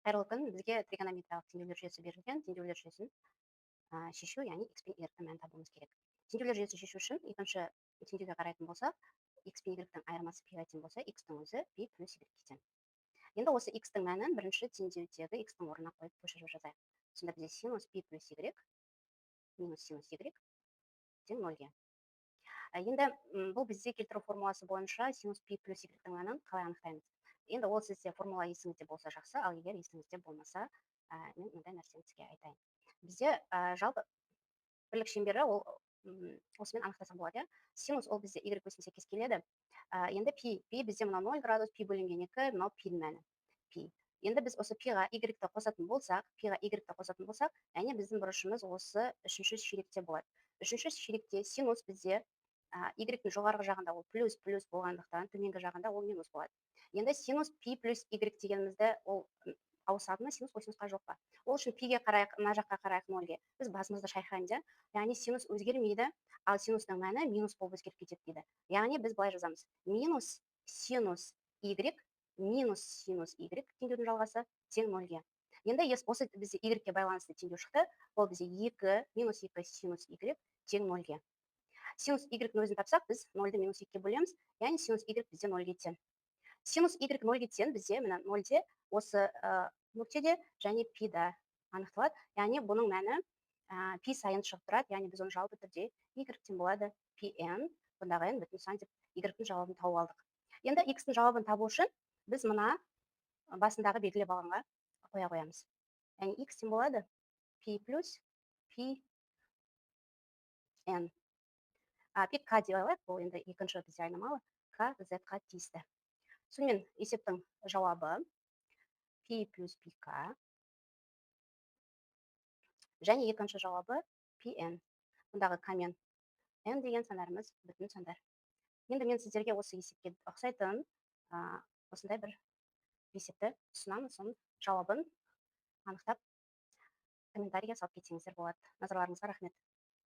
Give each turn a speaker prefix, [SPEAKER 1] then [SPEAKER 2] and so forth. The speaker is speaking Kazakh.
[SPEAKER 1] Қайырлы күн. Бізге тригонометриялық теңдеулер жүйесі берілген. Теңдеулер жүйесін шешу, яғни x пен y-дің мәнін табуымыз керек. Теңдеулер жүйесін шешу үшін екінші теңдеуге қарайтын болсақ, x пен y-дің айырмасы пиға тең болса, x-тің өзі пи плюс y-ге тең. Енді осы x-тің мәнін бірінші теңдеудегі x-тің орнына қойып көшіріп жазайық. Сонда бізде синус пи плюс y минус синус y тең 0-ге. Енді бұл бізде келтіру формуласы бойынша синус пи плюс y-дің мәнін қалай анықтаймыз? Енді ол сізде формула есіңізде болса жақсы, ал егер есіңізде болмаса, мен мынандай нәрсені сізге айтайын. Бізде жалпы бірлік шеңбері ол осымен анықтасақ болады, иә. Синус ол бізде y өсіне сәйкес келеді. Енді пи бізде мына 0 градус, пи бөлінген 2, мынау пидің мәні. Пи. Енді біз осы пиға y-ті қосатын болсақ, яғни біздің бұрышымыз осы үшінші ширекте болады. Үшінші ширекте синус бізде y-дің жоғарғы жағында ол плюс болғандықтан, төменгі жағында ол минус болады. Енді синус пи плюс y дегенімізді ол ауысады ма, синус косинусқа жоқ па? Ол үшін пиге қарайық, мына жаққа қарайық 0-ге. Біз басымызды шайқаймыз, яғни синус өзгермейді, ал синустың мәні минус болып өзгеріп кетеді дейді. Яғни біз былай жазамыз: минус синус y теңдеудің жалғасы тең 0-ге. Енді осы бізде y-ге байланысты теңдеу шықты. Ол бізде 2 минус 2 синус y тең 0-ге. Синус y-ның өзін тапсақ, біз 0-ді минус 2-ге бөлеміз, яғни синус y бізде 0-ге тең. Синус y 0-ге тең бізде мына 0-де осы нүктеде және пида анықталады. Яғни бұның мәні пи сайын шығып тұрады, яғни біз оны жалпы түрде y тең болады pn, бұндағы n бүтін сан деп y-дің жауабын тауып алдық. Енді x-тің жауабын табу үшін біз мына басындағы белгілі бағанға қоя қоямыз. Яғни x тең болады пи плюс пи n. Пик k деп алайық, бұл енді екінші бізде айнымалы, k z-қа тиісті. Сонымен есептің жауабы пи плюс пи k және екінші жауабы pn. Бұндағы k мен n деген сандарымыз бүтін сандар. Енді мен сіздерге осы есепке ұқсайтын осындай бір есепті ұсынамын, соның жауабын анықтап комментарийге салып кетсеңіздер болады. Назарларыңызға рахмет.